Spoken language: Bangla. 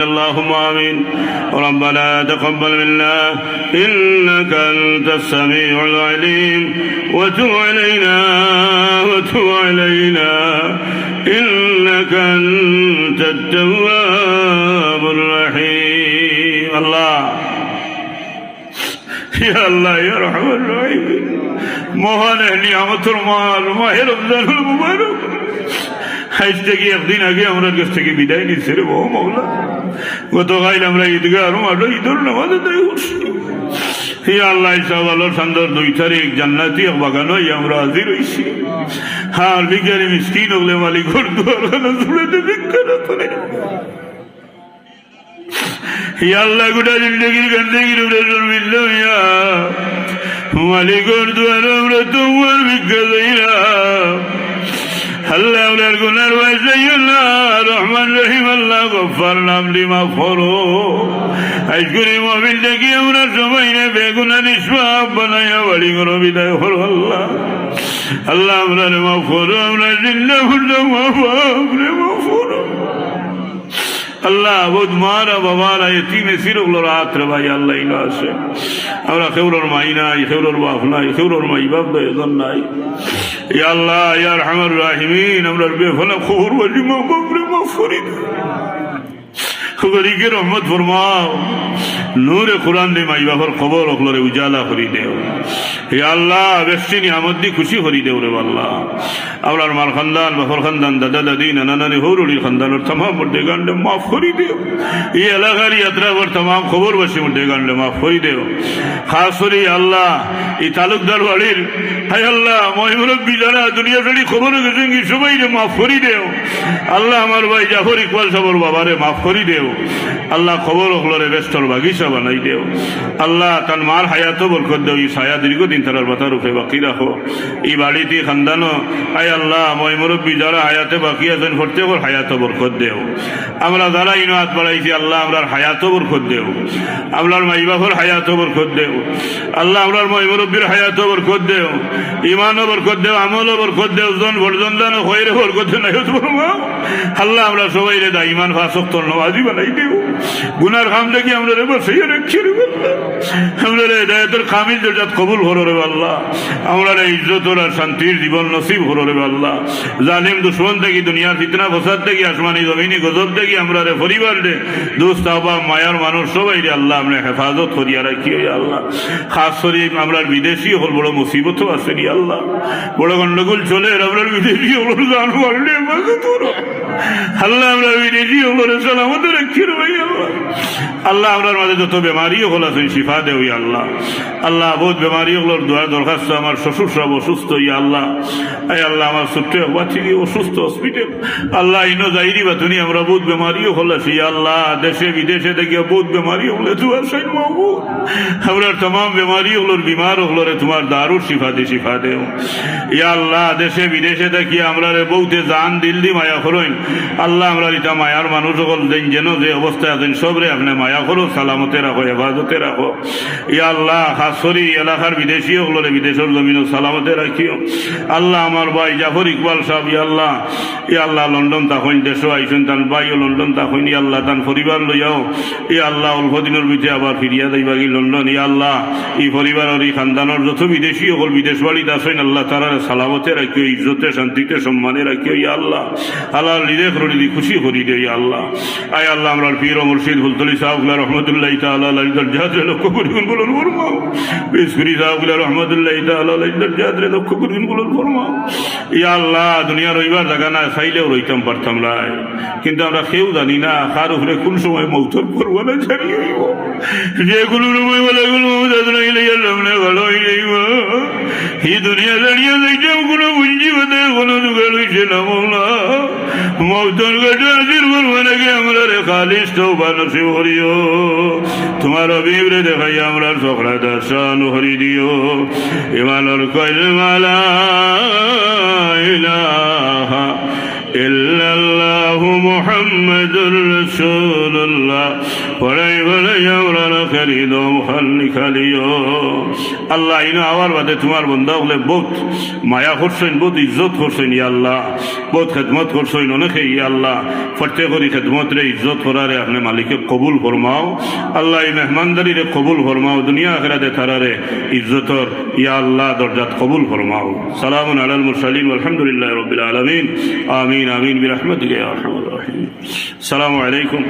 اللهم آمين. ربنا تقبل منا إنك أنت السميع العليم وتب علينا إنك أنت التواب الرحيم. الله يا الله يا رحم الراحمين মহান নিয়ামতের মাল মাহে রমজানুল মুবারক আজ থেকে একদিন আগে আমরা কাছ থেকে বিদায় নিচ্ছে রে বহু মৌলা। গতকাল আমরা ঈদগাহ মাঠে ঈদের নামাজ আদায় করছি। হে আল্লাহ ইনশাআল্লাহ সুন্দর 2 তারিখ জান্নাতি বাগানো আমরা হাজির হইছি। আর ভিখারি মিসকিন হলে মালিক ঘর দুয়ার জুড়ে ভিক্ষা করে হে আল্লাহ গোটা জিন্দগির গন্ডগির উপরে জন্মিল্লাম ইয়া মালিক ঘর দুয়ার আমরা তোমার ভিক্ষা দিলাম। আল্লাহ আপনার গুনার ওয়াইসাই আল্লাহ রহমান রহিম আল্লাহ গফফার নাম লিমা ফরো আজকের মবিল দেখি আমরা সবাই না বেগুনা নিষ্পাপ বানাইয়া বাড়ি করো বিদায় হল আল্লাহ। আল্লাহ আমরা মাফ করো, আমরা জিন্দা ফুল মাফ করো আল্লাহ। বহুত মারা বাবারা এতিমে সিরগুলোর আত্রে ভাই আল্লাহ ইলা আছে। আমরা খেউরর মাই নাই, খেউরর বাপ নাই, খেউরর মাই বাপ দয়জন নাই। ইয়া আল্লাহ ইয়া আরহামার রাহিমিন আমরা বেফলা খবর বলি মা বাপরে মাফ করে দাও, খুবরিকে রহমত ফরমাও, নূরে কুরআন দে মাই বাপর খবর অকলরে উজালা করি দেও। হে আল্লাহ বেশি নিয়ামত দি খুশি করি দেও রে আল্লাহ। আমরার মাল খানদান বাপর খানদান দাদা দাদি নানা নানি হৌরুলি খানদানের तमाम মুর্দে গান্ডে মাফ করি দেও। এই এলাকার ইয়াত্রাবর तमाम খবরবাসী মুর্দে গান্ডে মাফ করি দেও। খাস করে আল্লাহ এই তালুকদার বাড়ির হায় আল্লাহ মহিমুরব্বী যারা দুনিয়া ছাড়ি খবর গেছেন কি সবাই রে মাফ করি দেও। আল্লাহ আমার ভাই জাফর ইকবাল সাহর বাবারে মাফ করি দেও। আল্লাহ খবর হলরে বেস্তর বাগিচা বানাই দেও। আল্লাহ তার মার হায়াতও বরকত দেও, এই ছায়া দীর্ঘদিন তার মাথার উপরে বাকি রাখো। এই বাড়িতে খানদানো আয় আল্লাহ মই মুরব্বী যারা হায়াতে বাকি আছেন প্রত্যেকের হায়াতও বরকত দেও। আমরা যারা ইনো হাত বাড়াইছি আল্লাহ আমরার হায়াতও বরকত দেও, আমরার মাই বাপর হায়াতও বরকত দেও। আল্লাহ আমরার মই মুরব্বীর হায়াতও বরকত দেও, ইমানও বরকত দেও, আমলও বরকত দেও, জন ভরজনদান খয়রে বরকত নাইত ফরমাও। আল্লাহ আমরা সবাই রে দা ইমান ফাসক্ত নওয়াজি বানাই দেও। গুনার কাম দেখি আমরা রে বসাইয়া রাখছি রে আল্লাহ। আমরা রে হেদায়েতের কামিল দরজাত কবুল করো রে আল্লাহ। আমরা রে ইজ্জতের আর শান্তির জীবন নসিব করো রে আল্লাহ। জালিম দুশমন থেকে দুনিয়ার ফিতনা ফসাদ থেকে আসমানি জমিনি গজব থেকে আমরা রে পরিবার রে দোস্ত আহবাব মায়ার মানুষ সবাই রে আল্লাহ আমরা হেফাজত করিয়া রাখি আল্লাহ। খাস করে আমরা বিদেশি হল বড় মুসিবতও আছে রে আল্লাহ, বড় গন্ডগোল চলে আমরা বিদেশি হল জান বললে আল্লাহ আমরা বিদেশি হল রে সালামত রাখি রে ভাই আল্লাহ। আল্লাহ আমরার মাঝে যত বেমারি হল আছেন শিফা দেও আল্লাহ। আল্লাহ বহুত বেমারি হলোর দোয়া দরখাস্ত। আমার শ্বশুর সব অসুস্থ ইয়া আল্লাহ। এই আল্লাহ আমার ছোট্ট বাচ্চি অসুস্থ হসপিটাল আল্লাহ ইনো যাইরি বা তুমি আমরা বহুত বেমারিও হল আছি আল্লাহ। দেশে বিদেশে দেখিয়া বহুত বেমারি হলে তোমার সাইড মাহবুব আমরা तमाम বেমারি হলোর বিমার হলরে তোমার দারুর শিফা দি শিফা দেও ইয়া আল্লাহ। দেশে বিদেশে দেখিয়া আমরা রে বহুতে জান দিল দি মায়া করইন আল্লাহ। আমরা এটা মায়ার মানুষ সকল দিন যেন যে অবস্থায় আছেন সবরে আপনি মায়া করো, সালামতে রাখো, হেফাজতে রাখো ইয়া আল্লাহ। খাস করে এলাকার বিদেশি হলরে বিদেশের জমিনও সালামতে রাখিও আল্লাহ। আমার ভাই জাফর ইকবাল সাহেব ইয়া আল্লাহ, ইয়া আল্লাহ লন্ডন তাকইন দেশও আইসেন, তান ভাইও লন্ডন তাকইন ইয়া আল্লাহ। তান পরিবার লইয়াও ইয়া আল্লাহ অল্প দিনের ভিতরে আবার ফিরিয়া যাইবাগি লন্ডন ইয়া আল্লাহ। এই পরিবারের এই খানদানের যত বিদেশি হল বিদেশ বাড়িতে আসেন আল্লাহ তারা সালামতে রাখিও, ইজ্জতে শান্তিতে সম্মানে রাখিও ইয়া আল্লাহ। আল্লাহ লিদেখ রলি খুশি করি দে ইয়া আল্লাহ। আয় আল্লাহ আমরা পীর ও মুর্শিদ ফুলতলি সাহেবগুলা রহমতুল্লাহ তাআলা আলাইহি দরজাতে লক্ষ কোটি গুণ বলুন ফরমাও। বেসুরি সাহেবগুলা রহমতুল্লাহ তাআলা আলাইহি দরজাতে লক্ষ কোটি গুণ বলুন ফরমাও ইয়া আল্লাহ। দুনিয়া রইবার জায়গা না চাইলেও রইতাম পারতাম না, কিন্তু আমরা কেউ জানি না কার উপরে কোন সময় মৌতর পড়বো না জানি হইব। যেগুলো রুমে বলে গুলো ভালো হয়ে যাইব এই দুনিয়া দাঁড়িয়ে যাইতাম কোনো বুঝি বাদে কোনো জোগাড় হইছে না মৌলা। মৌতর কাছে হাজির করবো নাকি আমরা রে খালিস তওবা নসিব করিও। তোমার হাবিব রে দেখাই আমরা সকলা দাসান হরি দিও। ইমানুল কলমা লা ইলাহা ইল্লাল্লাহু মুহাম্মাদুর রাসূলুল্লাহ পড়াই বলাই আমরা খরিদম খালি খালিও আল্লাহ ইনো আওয়ার বাদে তোমার বন্ধা হলে বহুত মায়া করছেন, বহুত ইজ্জত করছেন ইয়া আল্লাহ, বহুত খেদমত করছেন অনেকে ইয়া আল্লাহ। প্রত্যেকেরই খেদমত রে ইজ্জত করারে আপনি মালিকে কবুল ফরমাও আল্লাহ। এই মেহমানদারি রে কবুল ফরমাও, দুনিয়া আখিরাতে তারারে ইজ্জতর ইয়া আল্লাহ দরজাত কবুল ফরমাও। সালামুন আলাল মুরসালিন আলহামদুলিল্লাহি রাব্বিল আলামিন। আমিন আমিন বিরহমাতিকা ইয়া আরহামার রাহিমিন। আসসালামু আলাইকুম।